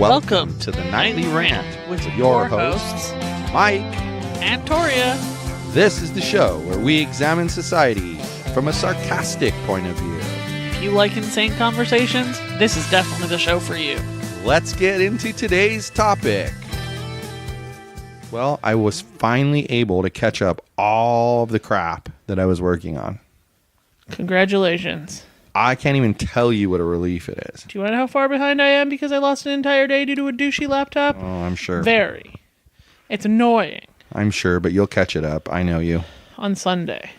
Welcome to the Nightly Rant with your hosts, Mike and Torya. This is the show where we examine society from a sarcastic point of view. If you like insane conversations, this is definitely the show for you. Let's get into today's topic. Well, I was finally able to catch up all of the crap that I was working on. Congratulations. I can't even tell you what a relief it is. Do you want to know how far behind I am because I lost an entire day due to a douchey laptop? Oh, I'm sure. Very. It's annoying. I'm sure, but you'll catch it up. I know you. On Sunday.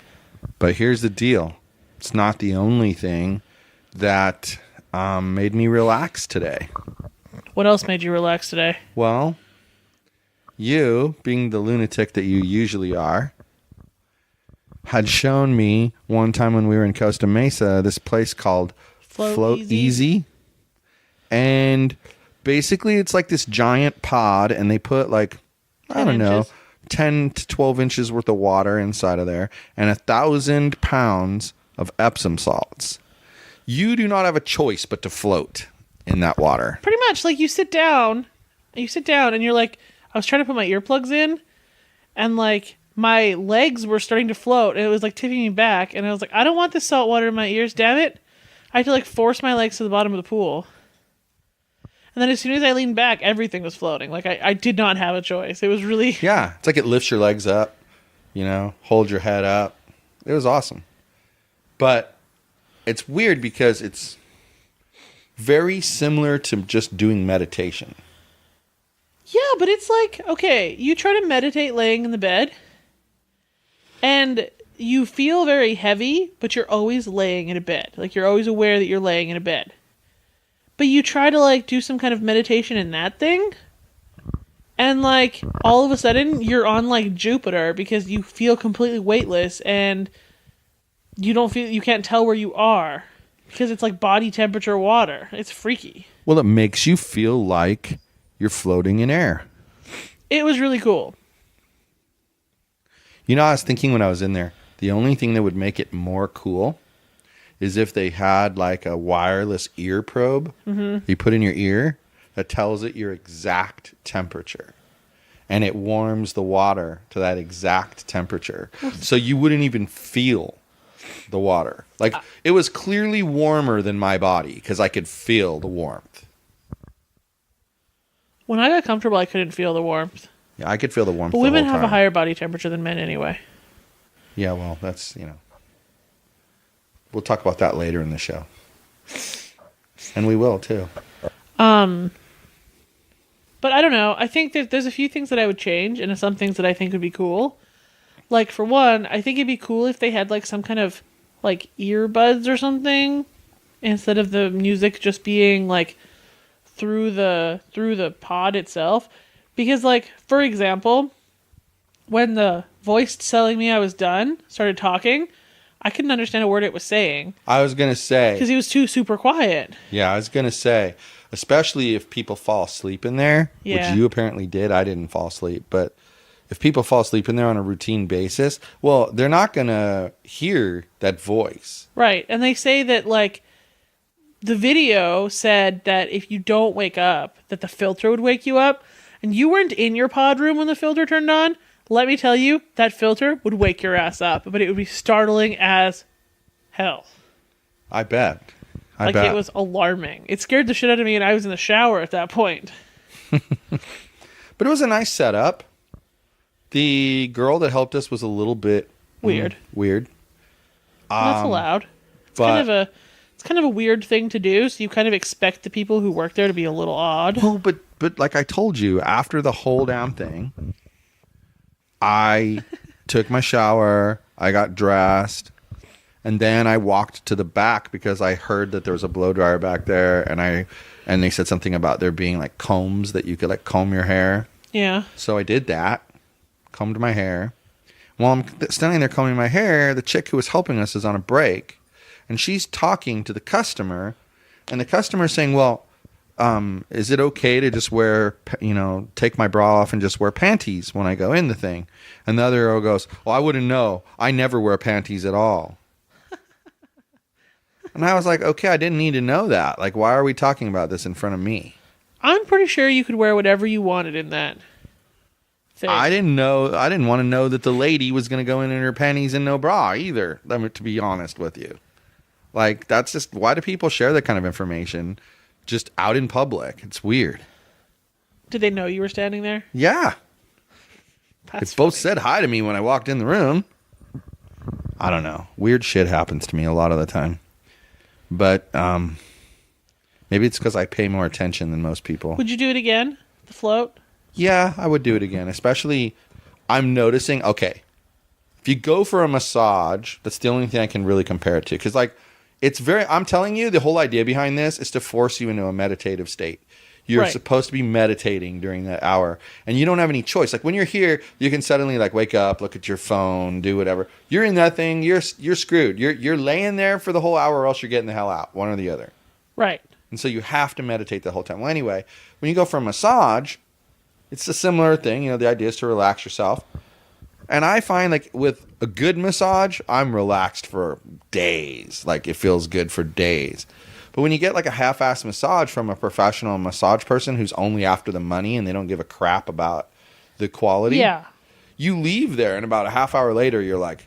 But here's the deal. It's not the only thing that made me relax today. What else made you relax today? Well, you, being the lunatic that you usually are, had shown me one time when we were in Costa Mesa this place called Float Easy. And basically it's like this giant pod, and they put like, I don't know, 10 to 12 inches worth of water inside of there and 1,000 pounds of Epsom salts. You do not have a choice but to float in that water. Pretty much. Like you sit down and you're like, I was trying to put my earplugs in and like my legs were starting to float and it was like tipping me back, and I was like, I don't want this salt water in my ears, damn it. I had to like force my legs to the bottom of the pool. And then as soon as I leaned back, everything was floating. Like I did not have a choice. It was really... Yeah, it's like it lifts your legs up, hold your head up. It was awesome. But it's weird because it's very similar to just doing meditation. Yeah, but it's like, okay, you try to meditate laying in the bed, and you feel very heavy, but you're always laying in a bed. Like, you're always aware that you're laying in a bed. But you try to, like, do some kind of meditation in that thing, and, like, all of a sudden, you're on, like, Jupiter because you feel completely weightless, and you can't tell where you are because it's, like, body temperature water. It's freaky. Well, it makes you feel like you're floating in air. It was really cool. I was thinking when I was in there, the only thing that would make it more cool is if they had like a wireless ear probe you put in your ear that tells it your exact temperature. And it warms the water to that exact temperature. So you wouldn't even feel the water. Like it was clearly warmer than my body because I could feel the warmth. When I got comfortable, I couldn't feel the warmth. Yeah, I could feel the warmth. But women have a higher body temperature than men anyway. Yeah, well, that's, we'll talk about that later in the show. And we will, too. But I don't know. I think that there's a few things that I would change, and some things that I think would be cool. Like, for one, I think it'd be cool if they had, like, some kind of, like, earbuds or something, instead of the music just being, like, through the pod itself. Because, like, for example, when the voice telling me I was done started talking, I couldn't understand a word it was saying. I was going to say... Because he was too super quiet. Yeah, I was going to say, especially if people fall asleep in there, which you apparently did. I didn't fall asleep. But if people fall asleep in there on a routine basis, well, they're not going to hear that voice. Right. And they say that, like, the video said that if you don't wake up, that the filter would wake you up. And you weren't in your pod room when the filter turned on. Let me tell you, that filter would wake your ass up. But it would be startling as hell. I bet. It was alarming. It scared the shit out of me, and I was in the shower at that point. But it was a nice setup. The girl that helped us was a little bit... Weird. That's allowed. It's kind of a weird thing to do, so you kind of expect the people who work there to be a little odd. Well, but like I told you, after the whole damn thing, I took my shower, I got dressed, and then I walked to the back because I heard that there was a blow dryer back there, and they said something about there being like combs that you could like comb your hair. Yeah. So I did that, combed my hair. While I'm standing there combing my hair, the chick who was helping us is on a break. And she's talking to the customer, and the customer is saying, well, is it okay to just wear, take my bra off and just wear panties when I go in the thing? And the other girl goes, well, I wouldn't know. I never wear panties at all. And I was like, okay, I didn't need to know that. Like, why are we talking about this in front of me? I'm pretty sure you could wear whatever you wanted in that thing. I didn't want to know that the lady was going to go in her panties and no bra either, to be honest with you. Like, that's just, why do people share that kind of information just out in public? It's weird. Did they know you were standing there? Yeah. That's They both funny. said hi to me when I walked in the room. I don't know. Weird shit happens to me a lot of the time. But maybe it's because I pay more attention than most people. Would you do it again? The float? Yeah, I would do it again. Especially, I'm noticing, okay, if you go for a massage, that's the only thing I can really compare it to. Because, like, I'm telling you, the whole idea behind this is to force you into a meditative state. You're supposed to be meditating during that hour. And you don't have any choice. Like, when you're here, you can suddenly, like, wake up, look at your phone, do whatever. You're in that thing, you're screwed. You're laying there for the whole hour, or else you're getting the hell out, one or the other. Right. And so you have to meditate the whole time. Well, anyway, when you go for a massage, it's a similar thing. You know, the idea is to relax yourself. And I find, like, with a good massage, I'm relaxed for days. Like, it feels good for days. But when you get, like, a half-assed massage from a professional massage person who's only after the money and they don't give a crap about the quality, Yeah. you leave there, and about a half hour later, you're like,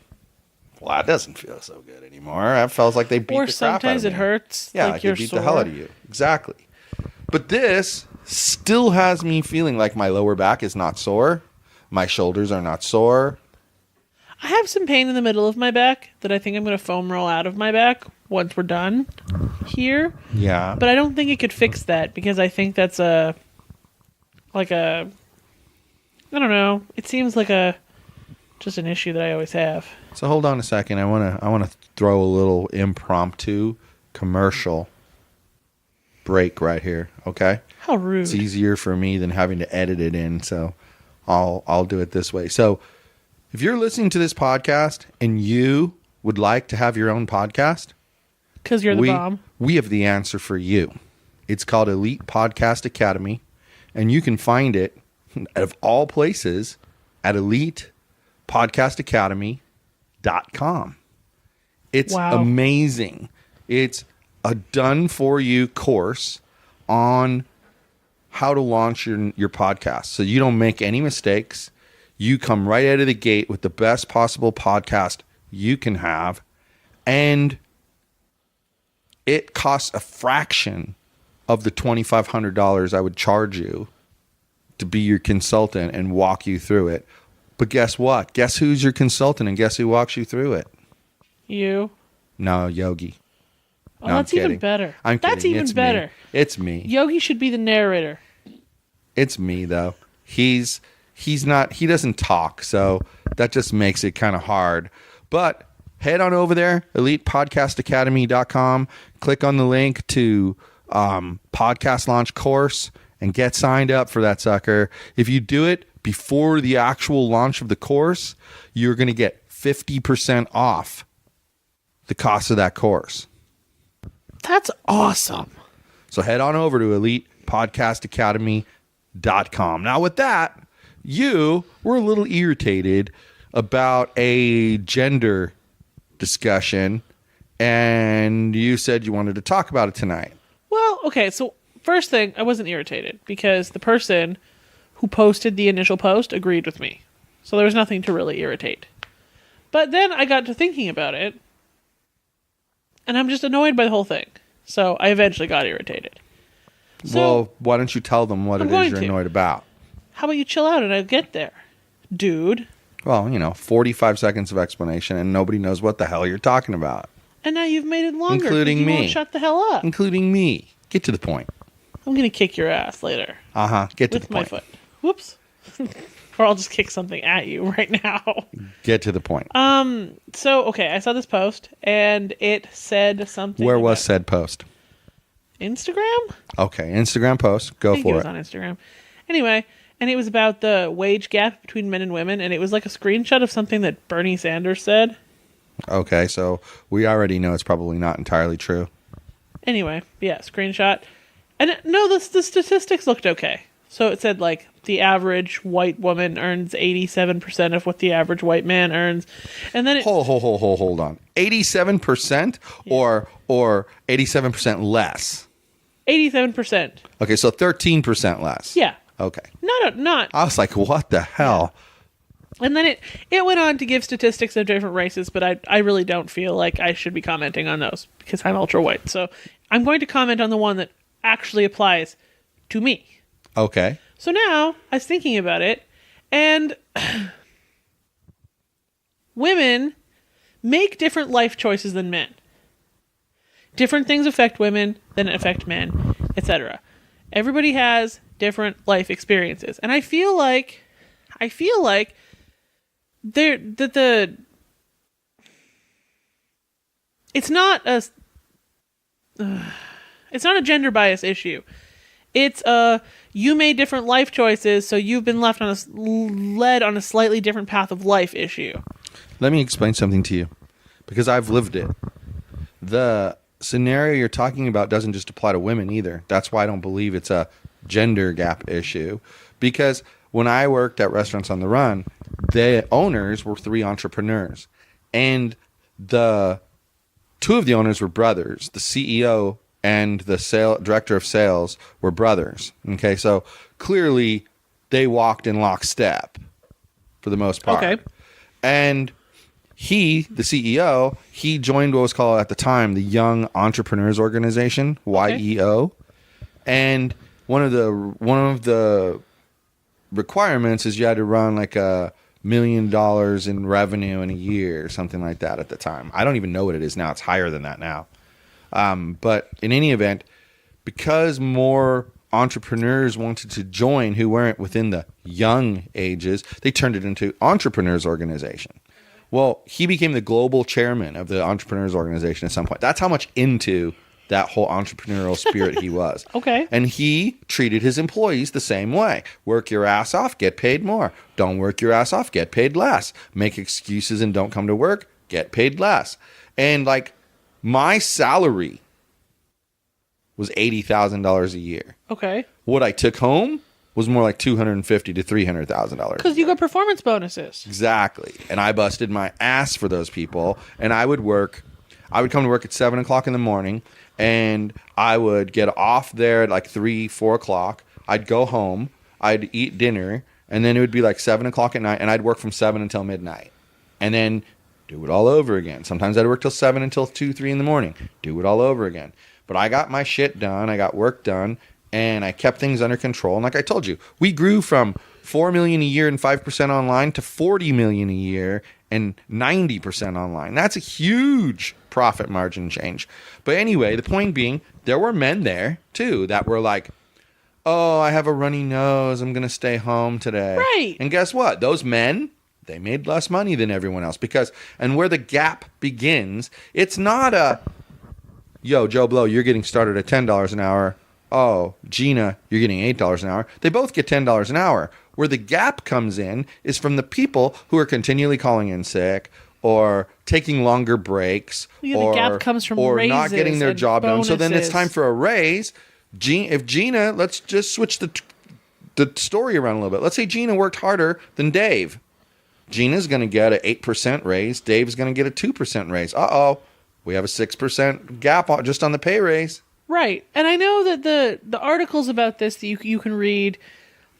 well, that doesn't feel so good anymore. That feels like they beat Or the crap out of sometimes me. it hurts. Yeah, like they you're beat sore. the hell out of you. Exactly. But this still has me feeling like my lower back is not sore. My shoulders are not sore. I have some pain in the middle of my back that I think I'm going to foam roll out of my back once we're done here. Yeah. But I don't think it could fix that because I think that's I don't know. It seems like just an issue that I always have. So hold on a second. I want to throw a little impromptu commercial break right here, okay? How rude. It's easier for me than having to edit it in, so I'll do it this way. So, if you're listening to this podcast and you would like to have your own podcast, Because you're the bomb. we have the answer for you. It's called Elite Podcast Academy, and you can find it, out of all places, at elitepodcastacademy.com. It's Wow. amazing. It's a done-for-you course on how to launch your podcast so you don't make any mistakes. You come right out of the gate with the best possible podcast you can have, and it costs a fraction of the $2,500 I would charge you to be your consultant and walk you through it. But guess what? Guess who's your consultant and guess who walks you through it? You. No, Yogi. Oh, No, I'm that's even kidding. better. I'm That's kidding. even It's better. Me. It's me. Yogi should be the narrator. It's me, though. He doesn't talk, so that just makes it kind of hard. But head on over there, elitepodcastacademy.com. Click on the link to podcast launch course and get signed up for that sucker. If you do it before the actual launch of the course, you're going to get 50% off the cost of that course. That's awesome. So head on over to elitepodcastacademy.com. Now with that, you were a little irritated about a gender discussion, and you said you wanted to talk about it tonight. Well, okay, so first thing, I wasn't irritated because the person who posted the initial post agreed with me. So there was nothing to really irritate. But then I got to thinking about it, and I'm just annoyed by the whole thing. So I eventually got irritated. So, Well, why don't you tell them what I'm it is going you're to. annoyed about? how about you chill out and I'll get there? Dude. Well, 45 seconds of explanation and nobody knows what the hell you're talking about. And now you've made it longer. 'cause Including you me. won't shut the hell up. Including me. Get to the point. I'm going to kick your ass later. Get to With the my point. foot. Whoops. Or I'll just kick something at you right now. Get to the point. So, okay, I saw this post, and it said something Where was about said post? Instagram? Okay, Instagram post. Go I think it for was it. on Instagram. Anyway, and it was about the wage gap between men and women, and it was like a screenshot of something that Bernie Sanders said. Okay, so we already know it's probably not entirely true. Anyway, yeah, screenshot. And no, the statistics looked okay. So it said, like, the average white woman earns 87% of what the average white man earns. And then it... Hold on. 87% or 87% less? 87%. Okay, so 13% less. Yeah. Okay. Not. I was like, what the hell? And then it went on to give statistics of different races, but I really don't feel like I should be commenting on those because I'm ultra white. So I'm going to comment on the one that actually applies to me. Okay. So now I was thinking about it, and women make different life choices than men. Different things affect women than affect men, etc. Everybody has different life experiences, and I feel like it's not a gender bias issue. It's you made different life choices, so you've been led on a slightly different path of life issue. Let me explain something to you, because I've lived it. The scenario you're talking about doesn't just apply to women either. That's why I don't believe it's a gender gap issue. Because when I worked at Restaurants on the Run, the owners were 3 entrepreneurs. And the 2 of the owners were brothers. The CEO and the director of sales were brothers. Okay, so clearly they walked in lockstep for the most part. Okay. And he, the CEO, he joined what was called at the time the Young Entrepreneurs Organization, YEO. And one of the requirements is you had to run like $1 million in revenue in a year or something like that at the time. I don't even know what it is now. It's higher than that now. But in any event, because more entrepreneurs wanted to join who weren't within the young ages, they turned it into Entrepreneurs Organization. Well, he became the global chairman of the Entrepreneurs Organization at some point. That's how much into that whole entrepreneurial spirit he was. Okay. And he treated his employees the same way. Work your ass off, get paid more. Don't work your ass off, get paid less. Make excuses and don't come to work, get paid less. And like my salary was $80,000 a year. Okay. What I took home was more like $250,000 to $300,000. Because you got performance bonuses. Exactly. And I busted my ass for those people. And I would come to work at 7 o'clock in the morning, and I would get off there at like 3, 4 o'clock. I'd go home, I'd eat dinner, and then it would be like 7 o'clock at night, and I'd work from 7 until midnight. And then do it all over again. Sometimes I'd work till 7 until 2, 3 in the morning. Do it all over again. But I got my shit done. I got work done. And I kept things under control. And like I told you, we grew from $4 million a year and 5% online to $40 million a year and 90% online. That's a huge profit margin change. But anyway, the point being, there were men there too that were like, oh, I have a runny nose. I'm going to stay home today. Right. And guess what? Those men, they made less money than everyone else and where the gap begins, it's not a, yo, Joe Blow, you're getting started at $10 an hour. Oh, Gina, you're getting $8 an hour. They both get $10 an hour. Where the gap comes in is from the people who are continually calling in sick or taking longer breaks The gap comes from or raises not getting their and job done. So then it's bonuses. time for a raise. If Gina, let's just switch the story around a little bit. Let's say Gina worked harder than Dave. Gina's going to get an 8% raise. Dave's going to get a 2% raise. Uh-oh. We have a 6% gap just on the pay raise. Right. And I know that the articles about this that you can read,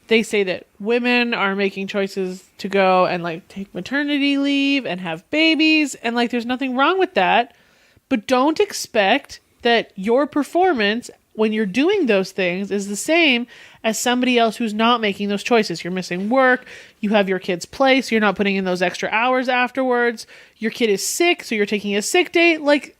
they say that women are making choices to go and like take maternity leave and have babies. And like, there's nothing wrong with that. But don't expect that your performance when you're doing those things is the same as somebody else who's not making those choices. You're missing work. You have your kid's place. You're not putting in those extra hours afterwards. Your kid is sick, so you're taking a sick day. Like,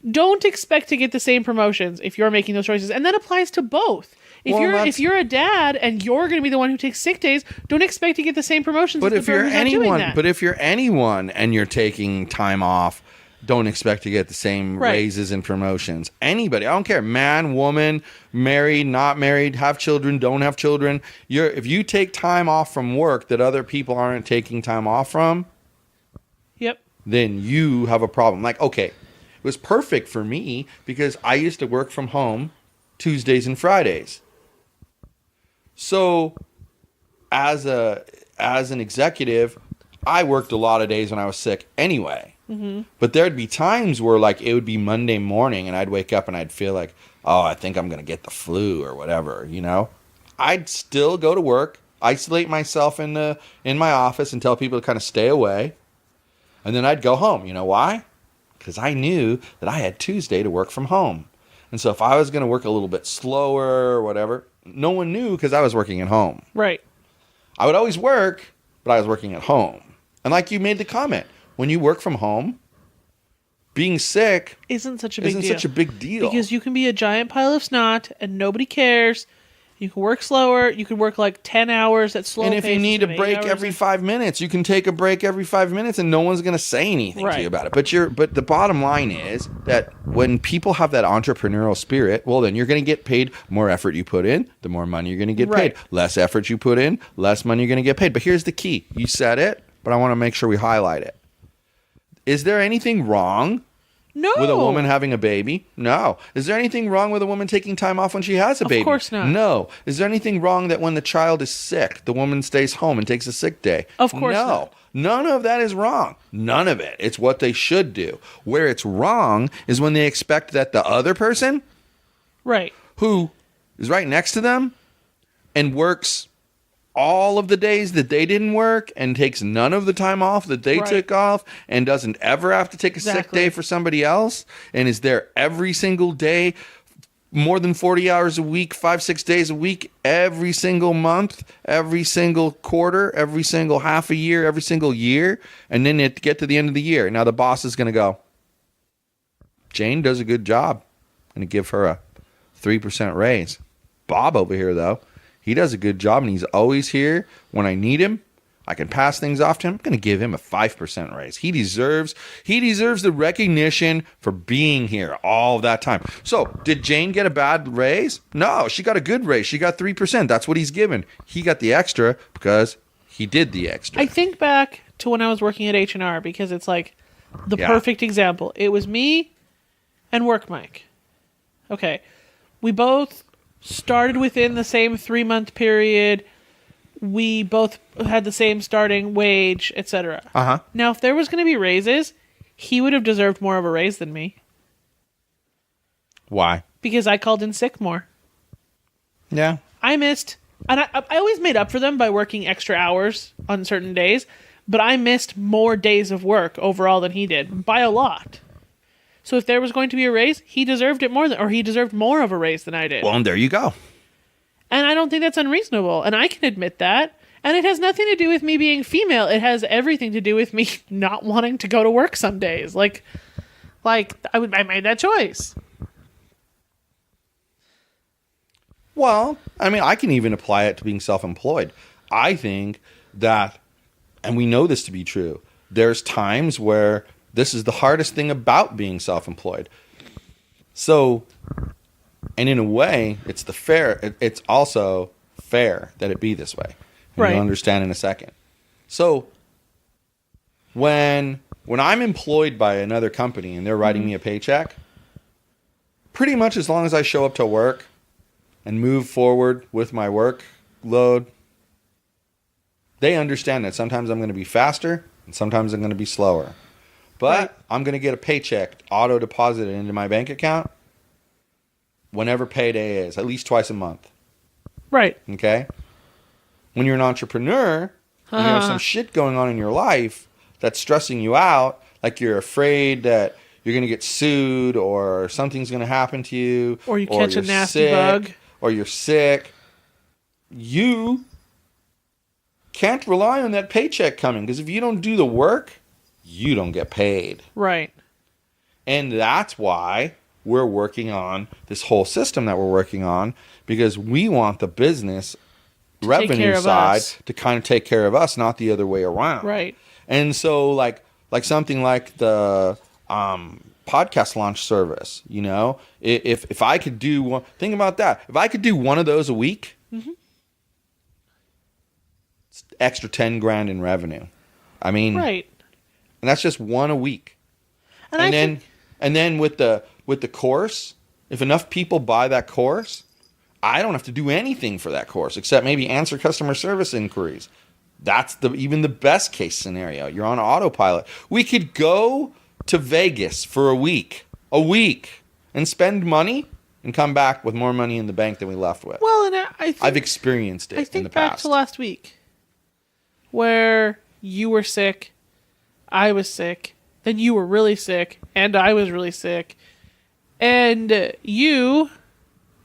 don't expect to get the same promotions if you're making those choices. And that applies to both. If you're a dad and you're going to be the one who takes sick days, don't expect to get the same promotions But as if the you're person who's not doing anyone, that. but if you're anyone and you're taking time off, don't expect to get the same Right. raises and promotions. Anybody, I don't care, man, woman, married, not married, have children, don't have children. If you take time off from work that other people aren't taking time off from, Yep. then you have a problem. Like, okay, it was perfect for me because I used to work from home Tuesdays and Fridays. So as an executive, I worked a lot of days when I was sick anyway. Mm-hmm. But there'd be times where like it would be Monday morning and I'd wake up and I'd feel like oh, I think I'm going to get the flu or whatever, I'd still go to work, isolate myself in my office and tell people to kind of stay away. And then I'd go home. You know why? Because I knew that I had Tuesday to work from home. And so if I was going to work a little bit slower or whatever, no one knew because I was working at home. Right. I would always work, but I was working at home. And like you made the comment, when you work from home, being sick isn't such a big deal. Because you can be a giant pile of snot and nobody cares. You can work slower. You can work like 10 hours at slow pace. And if you need a break every 5 minutes, you can take a break every 5 minutes and no one's going to say anything to you about it. But the bottom line is that when people have that entrepreneurial spirit, well, then you're going to get paid more effort you put in, the more money you're going to get paid. Less effort you put in, less money you're going to get paid. But here's the key. You said it, but I want to make sure we highlight it. Is there anything wrong with a woman having a baby? No. Is there anything wrong with a woman taking time off when she has a baby? Of course not. No. Is there anything wrong that when the child is sick, the woman stays home and takes a sick day? Of course not. None of that is wrong. None of it. It's what they should do. Where it's wrong is when they expect that the other person, who is right next to them and works all of the days that they didn't work and takes none of the time off that they took off and doesn't ever have to take a sick day for somebody else and is there every single day, more than 40 hours a week, 5-6 days a week, every single month, every single quarter, every single half a year, every single year, and then it get to the end of the year. Now the boss is going to go, Jane does a good job. I'm going to give her a 3% raise. Bob over here, though, he does a good job, and he's always here when I need him. I can pass things off to him. I'm going to give him a 5% raise. He deserves the recognition for being here all that time. So, did Jane get a bad raise? No, she got a good raise. She got 3%. That's what he's given. He got the extra because he did the extra. I think back to when I was working at H&R because it's like the perfect example. It was me and Work Mike. Okay. We both started within the same 3-month period. We both had the same starting wage, etc. Now, if there was going to be raises, he would have deserved more of a raise than me. Why? Because I called in sick more. Yeah. I missed, and I always made up for them by working extra hours on certain days, but I missed more days of work overall than he did, by a lot. So if there was going to be a raise, he deserved it more he deserved more of a raise than I did. Well, and there you go. And I don't think that's unreasonable. And I can admit that. And it has nothing to do with me being female. It has everything to do with me not wanting to go to work some days. Like I made that choice. Well, I mean, I can even apply it to being self-employed. I think that, and we know this to be true, there's times where this is the hardest thing about being self-employed. So, and in a way, it's also fair that it be this way. And you'll understand in a second. So, when I'm employed by another company and they're writing me a paycheck, pretty much as long as I show up to work and move forward with my workload, they understand that sometimes I'm going to be faster and sometimes I'm going to be slower. But I'm going to get a paycheck auto-deposited into my bank account whenever payday is, at least twice a month. Right. Okay? When you're an entrepreneur and you have some shit going on in your life that's stressing you out, like you're afraid that you're going to get sued or something's going to happen to you. Or you catch a nasty bug. Or you're sick. You can't rely on that paycheck coming because if you don't do the work, you don't get paid. Right. And that's why we're working on this whole system that we're working on because we want the business revenue side to kind of take care of us, not the other way around. Right. And so like something like the podcast launch service, if I could do one, think about that. If I could do one of those a week, it's extra 10 grand in revenue. I mean, right. And that's just one a week. And then with the course, if enough people buy that course, I don't have to do anything for that course except maybe answer customer service inquiries. That's even the best case scenario. You're on autopilot. We could go to Vegas for a week, and spend money and come back with more money in the bank than we left with. Well, and I've experienced it I think in the back past. to last week, where you were sick, I was sick, then you were really sick, and I was really sick, and you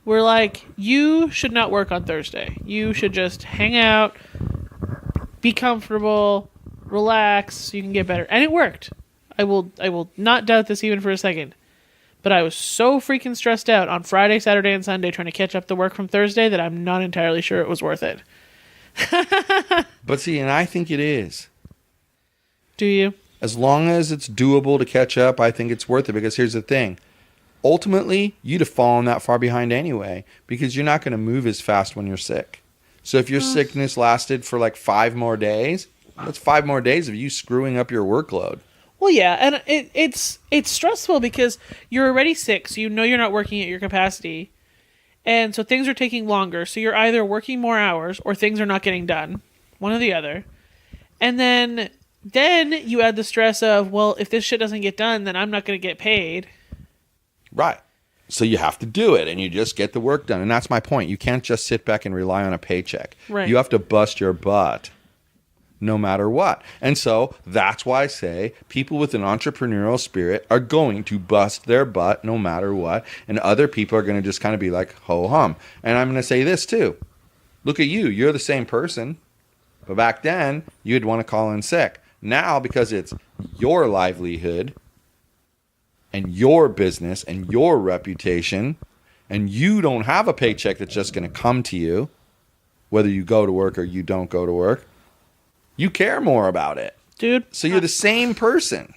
were like, you should not work on Thursday. You should just hang out, be comfortable, relax, so you can get better. And it worked. I will not doubt this even for a second. But I was so freaking stressed out on Friday, Saturday, and Sunday trying to catch up the work from Thursday that I'm not entirely sure it was worth it. But see, and I think it is. Do you? As long as it's doable to catch up, I think it's worth it. Because here's the thing. Ultimately, you'd have fallen that far behind anyway. Because you're not going to move as fast when you're sick. So if your sickness lasted for like 5 more days, that's 5 more days of you screwing up your workload. Well, yeah, and it's stressful because you're already sick, so you know you're not working at your capacity. And so things are taking longer. So you're either working more hours or things are not getting done. One or the other. And then you add the stress of, well, if this shit doesn't get done, then I'm not going to get paid. Right. So you have to do it and you just get the work done. And that's my point. You can't just sit back and rely on a paycheck. Right. You have to bust your butt no matter what. And so that's why I say people with an entrepreneurial spirit are going to bust their butt no matter what. And other people are going to just kind of be like, ho hum. And I'm going to say this too. Look at you. You're the same person. But back then, you'd want to call in sick. Now, because it's your livelihood and your business and your reputation, and you don't have a paycheck that's just going to come to you, whether you go to work or you don't go to work, you care more about it. Dude. So you're the same person.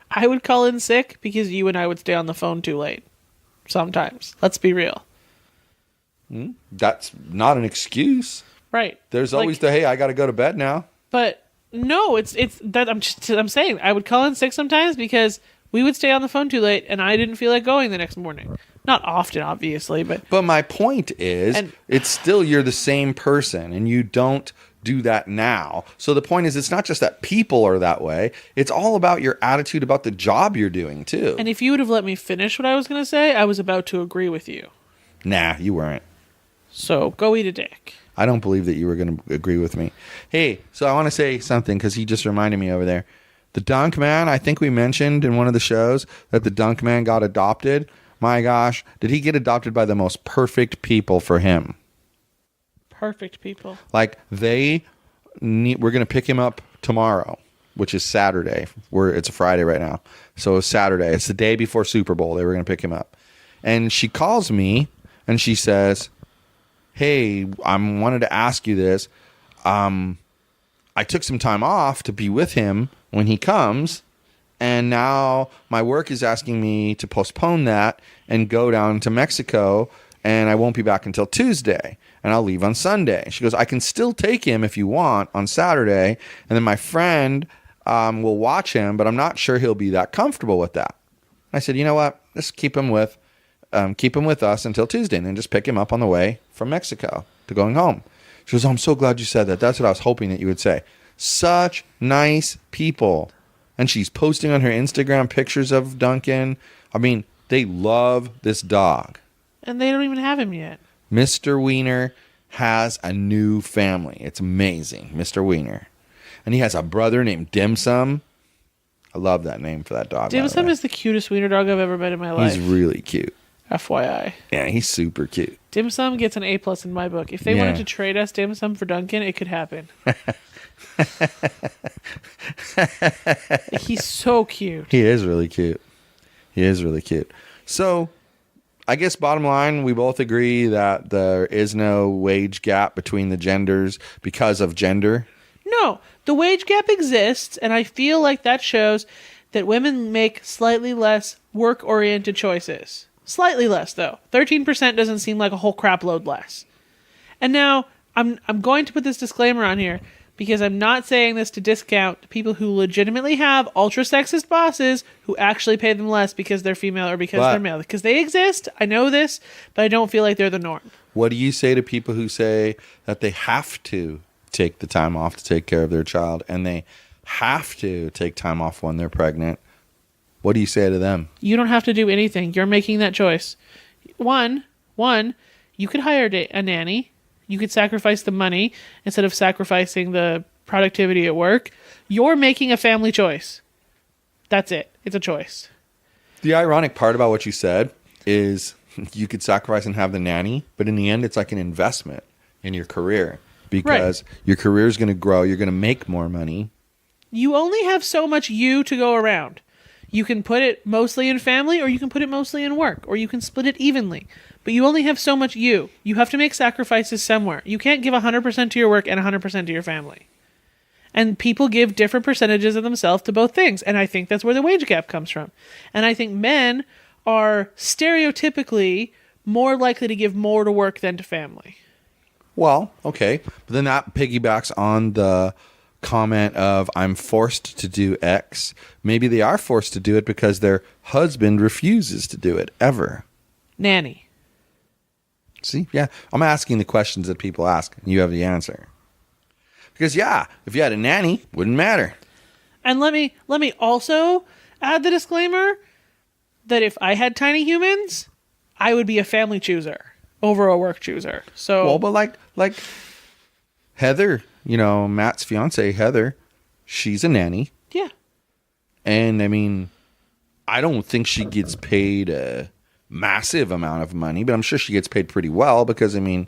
I would call in sick because you and I would stay on the phone too late. Sometimes. Let's be real. That's not an excuse. Right. There's always hey, I got to go to bed now. But no, it's that I'm saying I would call in sick sometimes because we would stay on the phone too late and I didn't feel like going the next morning. Not often, obviously, but my point is, it's still you're the same person and you don't do that now. So the point is, it's not just that people are that way. It's all about your attitude about the job you're doing too. And if you would have let me finish what I was going to say, I was about to agree with you. Nah, you weren't. So go eat a dick. I don't believe that you were going to agree with me. Hey, so I want to say something because he just reminded me over there. The Dunk Man, I think we mentioned in one of the shows that the Dunk Man got adopted. My gosh, did he get adopted by the most perfect people for him? Perfect people. Like we're going to pick him up tomorrow, which is Saturday. It's a Friday right now. So it's Saturday. It's the day before Super Bowl. They were going to pick him up. And she calls me and she says, hey, I wanted to ask you this. I took some time off to be with him when he comes, and now my work is asking me to postpone that and go down to Mexico, and I won't be back until Tuesday, and I'll leave on Sunday. She goes, I can still take him if you want on Saturday, and then my friend will watch him, but I'm not sure he'll be that comfortable with that. I said, you know what? Just keep him with us until Tuesday, and then just pick him up on the way from Mexico to going home. She goes, oh, I'm so glad you said that. That's what I was hoping that you would say. Such nice people. And she's posting on her Instagram pictures of Dunkin. I mean, they love this dog. And they don't even have him yet. Mr. Wiener has a new family. It's amazing, Mr. Wiener. And he has a brother named Dim Sum. I love that name for that dog. Dim Sum is the cutest wiener dog I've ever met in my life. He's really cute. FYI. Yeah, he's super cute. Dim Sum gets an A+ in my book. If they wanted to trade us Dim Sum for Dunkin, it could happen. He's so cute. He is really cute. So, I guess bottom line, we both agree that there is no wage gap between the genders because of gender. No, the wage gap exists, and I feel like that shows that women make slightly less work-oriented choices. Slightly less, though. 13% doesn't seem like a whole crap load less. And now, I'm going to put this disclaimer on here, because I'm not saying this to discount people who legitimately have ultra-sexist bosses who actually pay them less because they're female or because they're male. Because they exist, I know this, but I don't feel like they're the norm. What do you say to people who say that they have to take the time off to take care of their child, and they have to take time off when they're pregnant? What do you say to them? You don't have to do anything. You're making that choice. One, One, you could hire a nanny. You could sacrifice the money instead of sacrificing the productivity at work. You're making a family choice. That's it. It's a choice. The ironic part about what you said is you could sacrifice and have the nanny, but in the end, it's like an investment in your career because your career is going to grow. You're going to make more money. You only have so much you to go around. You can put it mostly in family, or you can put it mostly in work, or you can split it evenly. But you only have so much you. You have to make sacrifices somewhere. You can't give 100% to your work and 100% to your family. And people give different percentages of themselves to both things. And I think that's where the wage gap comes from. And I think men are stereotypically more likely to give more to work than to family. Well, okay. But then that piggybacks on the comment of I'm forced to do X. Maybe they are forced to do it because their husband refuses to do it ever. Nanny. See? Yeah. I'm asking the questions that people ask, and you have the answer. Because, yeah, if you had a nanny, wouldn't matter. And let me also add the disclaimer that if I had tiny humans, I would be a family chooser over a work chooser. So, well, but like Heather, Matt's fiance, Heather, she's a nanny. Yeah. And, I mean, I don't think she gets paid a massive amount of money, but I'm sure she gets paid pretty well because, I mean,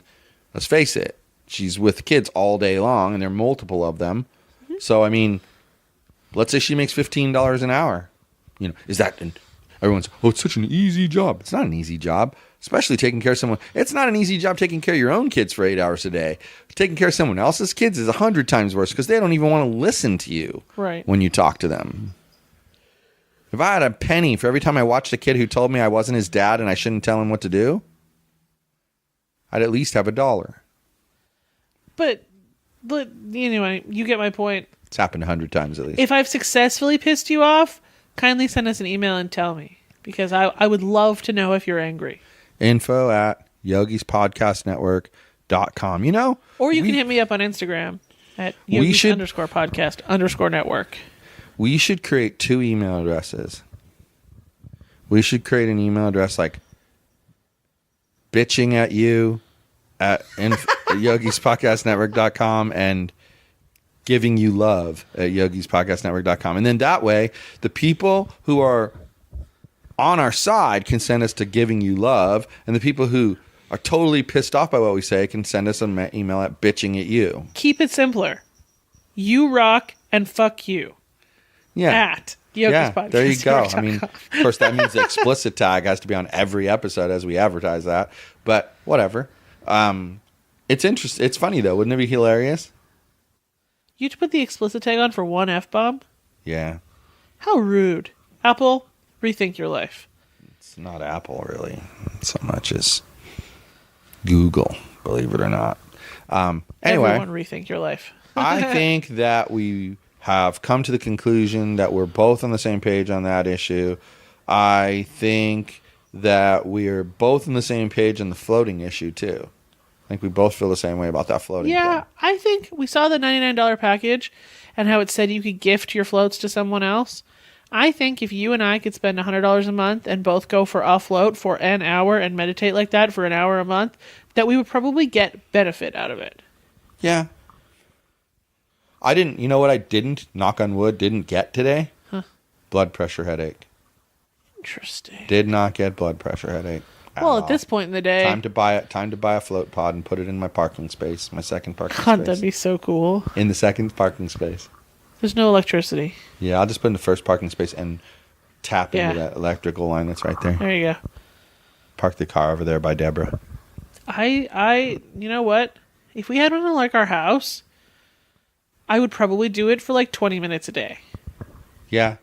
let's face it, she's with kids all day long, and there are multiple of them. Mm-hmm. So, I mean, let's say she makes $15 an hour. Is that... Everyone's, it's such an easy job. It's not an easy job, especially taking care of someone. It's not an easy job taking care of your own kids for 8 hours a day. Taking care of someone else's kids is 100 times worse because they don't even want to listen to you when you talk to them. If I had a penny for every time I watched a kid who told me I wasn't his dad and I shouldn't tell him what to do, I'd at least have $1. But anyway, you get my point. It's happened 100 times at least. If I've successfully pissed you off, kindly send us an email and tell me, because I would love to know if you're angry. info@yogispodcastnetwork.com. Or you can hit me up on Instagram at Yogi_podcast_network. We should create 2 email addresses. We should create an email address like bitching at you at yogispodcastnetwork.com and giving you love at yogispodcastnetwork.com. And then that way, the people who are on our side can send us to giving you love, and the people who are totally pissed off by what we say can send us an email at bitching at you. Keep it simpler. You rock and fuck you. Yeah. At Yogi's Podcast. There you go. I mean, of course, that means the explicit tag has to be on every episode as we advertise that. But whatever. It's interesting. It's funny, though. Wouldn't it be hilarious? You'd put the explicit tag on for one F-bomb? Yeah. How rude. Apple, rethink your life. It's not Apple, really, so much as Google, believe it or not. Anyway. Everyone rethink your life. I think that we have come to the conclusion that we're both on the same page on that issue. I think that we are both on the same page on the floating issue, too. I think we both feel the same way about that floating thing. I think we saw the $99 package and how it said you could gift your floats to someone else. I think if you and I could spend $100 a month and both go for a float for an hour and meditate like that for an hour a month, that we would probably get benefit out of it. Yeah. You know what I didn't, knock on wood, didn't get today? Huh. Blood pressure headache. Interesting. Did not get blood pressure headache. Well, at this point in the day, time to buy a float pod and put it in my parking space, my second parking space. God, that'd be so cool. In the second parking space. There's no electricity. Yeah, I'll just put in the first parking space and tap into that electrical line that's right there. There you go. Park the car over there by Deborah. You know what? If we had one in like our house, I would probably do it for like 20 minutes a day. Yeah.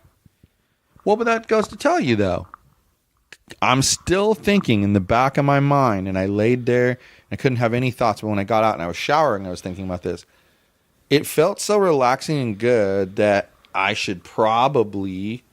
Well, but that goes to tell you, though. I'm still thinking in the back of my mind, and I laid there, and I couldn't have any thoughts, but when I got out and I was showering, I was thinking about this. It felt so relaxing and good that I should probably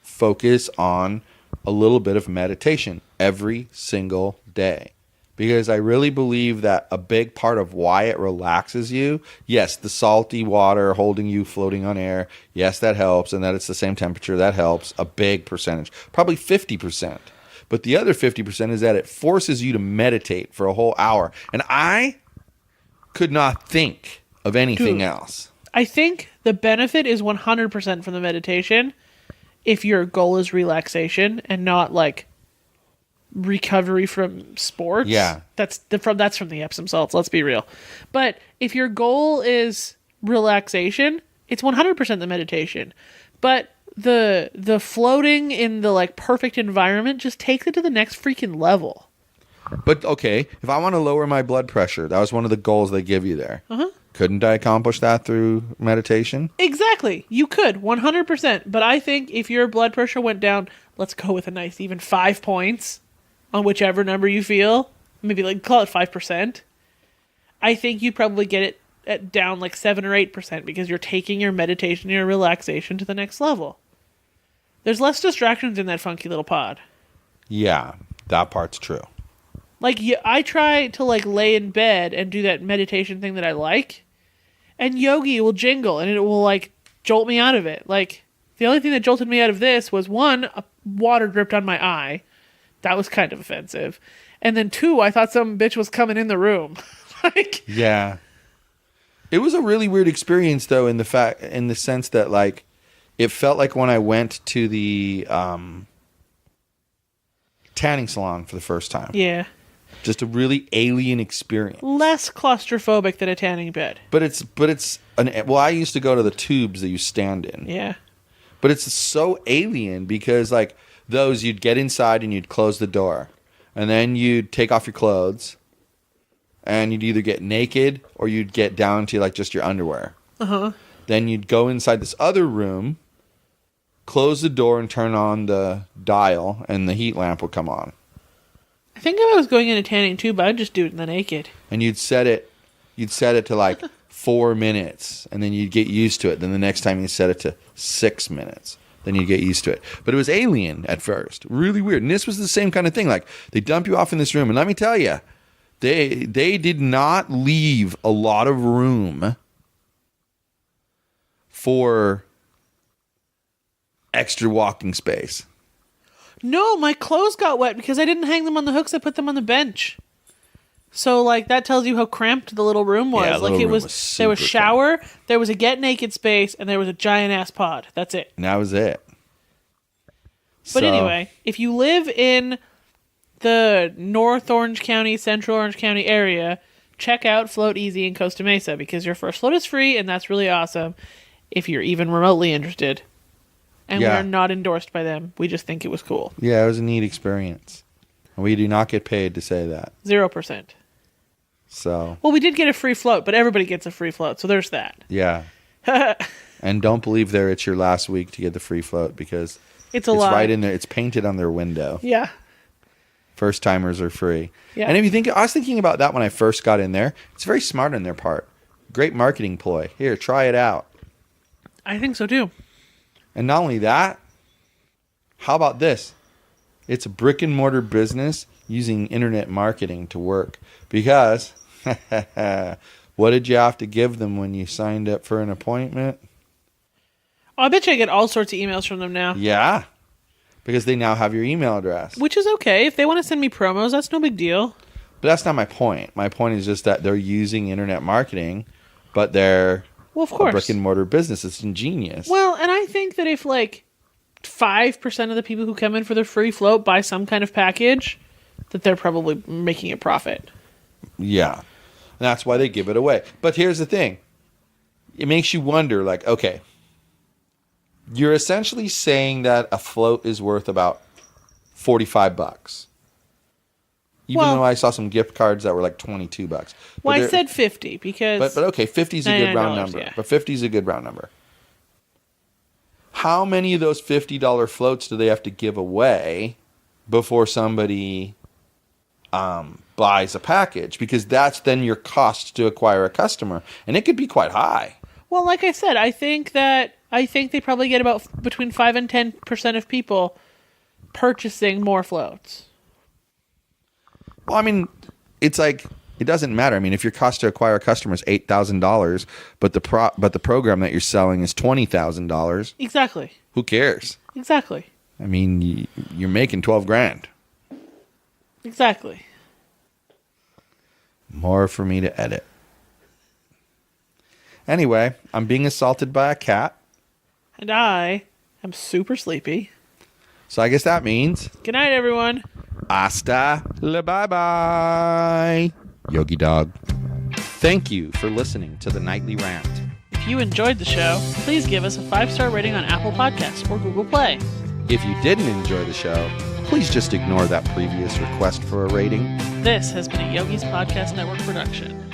focus on a little bit of meditation every single day. Because I really believe that a big part of why it relaxes you, yes, the salty water holding you floating on air, yes, that helps, and that it's the same temperature, that helps a big percentage, probably 50%. But the other 50% is that it forces you to meditate for a whole hour. And I could not think of anything else. I think the benefit is 100% from the meditation if your goal is relaxation and not like recovery from sports. Yeah. That's from the Epsom salts, let's be real. But if your goal is relaxation, it's 100% the meditation. But the floating in the like perfect environment just takes it to the next freaking level. But okay, if I want to lower my blood pressure, that was one of the goals they give you there. Couldn't I accomplish that through meditation? Exactly. You could, 100%. But I think if your blood pressure went down, let's go with a nice even 5 points on whichever number you feel, maybe like call it 5%. I think you'd probably get it at down like 7 or 8% because you're taking your meditation, your relaxation to the next level. There's less distractions in that funky little pod. Yeah, that part's true. Like, I try to like lay in bed and do that meditation thing that I like, and Yogi will jingle and it will like jolt me out of it. Like, the only thing that jolted me out of this was 1, water dripped on my eye. That was kind of offensive. And then 2, I thought some bitch was coming in the room. Like, yeah. It was a really weird experience though in the sense that like it felt like when I went to the tanning salon for the first time. Yeah. Just a really alien experience. Less claustrophobic than a tanning bed. Well, I used to go to the tubes that you stand in. Yeah. But it's so alien because like those you'd get inside and you'd close the door. And then you'd take off your clothes and you'd either get naked or you'd get down to like just your underwear. Then you'd go inside this other room, close the door and turn on the dial and the heat lamp would come on. I think if I was going into tanning too, but I'd just do it in the naked. And you'd set it to like 4 minutes, and then you'd get used to it. Then the next time you set it to 6 minutes, then you'd get used to it. But it was alien at first, really weird. And this was the same kind of thing. Like they dump you off in this room, and let me tell you, they did not leave a lot of room for extra walking space. No, my clothes got wet because I didn't hang them on the hooks. I put them on the bench. So, like, that tells you how cramped the little room was. Yeah, like, it there was super shower, there was a get naked space, and there was a giant ass pod. That's it. And that was it. But anyway, if you live in the North Orange County, Central Orange County area, check out Float Easy in Costa Mesa because your first float is free, and that's really awesome if you're even remotely interested. And we're not endorsed by them. We just think it was cool. Yeah, it was a neat experience. And we do not get paid to say that. 0%. So. Well, we did get a free float, but everybody gets a free float, so there's that. Yeah. And don't believe it's your last week to get the free float because it's lie. Right in there. It's painted on their window. Yeah. First timers are free. Yeah. And if you think, I was thinking about that when I first got in there. It's very smart on their part. Great marketing ploy. Here, try it out. I think so too. And not only that, how about this? It's a brick and mortar business using internet marketing to work. Because what did you have to give them when you signed up for an appointment? Oh, I bet you I get all sorts of emails from them now. Yeah. Because they now have your email address. Which is okay. If they want to send me promos, that's no big deal. But that's not my point. My point is just that they're using internet marketing, but they're of course. A brick and mortar business. It's ingenious. Well, and I think that if like 5% of the people who come in for their free float buy some kind of package, that they're probably making a profit. Yeah. And that's why they give it away. But here's the thing. It makes you wonder, like, okay, you're essentially saying that a float is worth about $45. Even though I saw some gift cards that were like $22. Well, I said 50 because... But okay, 50 is a good round number. Yeah. But 50 is a good round number. How many of those $50 floats do they have to give away before somebody buys a package? Because that's then your cost to acquire a customer. And it could be quite high. Well, like I said, I think they probably get about between 5 and 10% of people purchasing more floats. Well, I mean, it's like, it doesn't matter. I mean, if your cost to acquire a customer is $8,000, but the program that you're selling is $20,000. Exactly. Who cares? Exactly. I mean, you're making $12,000. Exactly. More for me to edit. Anyway, I'm being assaulted by a cat. And I am super sleepy. So I guess that means Good night, everyone. hasta la bye-bye. Yogi Dog. Thank you for listening to the Nightly Rant. If you enjoyed the show, please give us a 5-star rating on Apple Podcasts or Google Play. If you didn't enjoy the show, please just ignore that previous request for a rating. This has been a Yogi's Podcast Network production.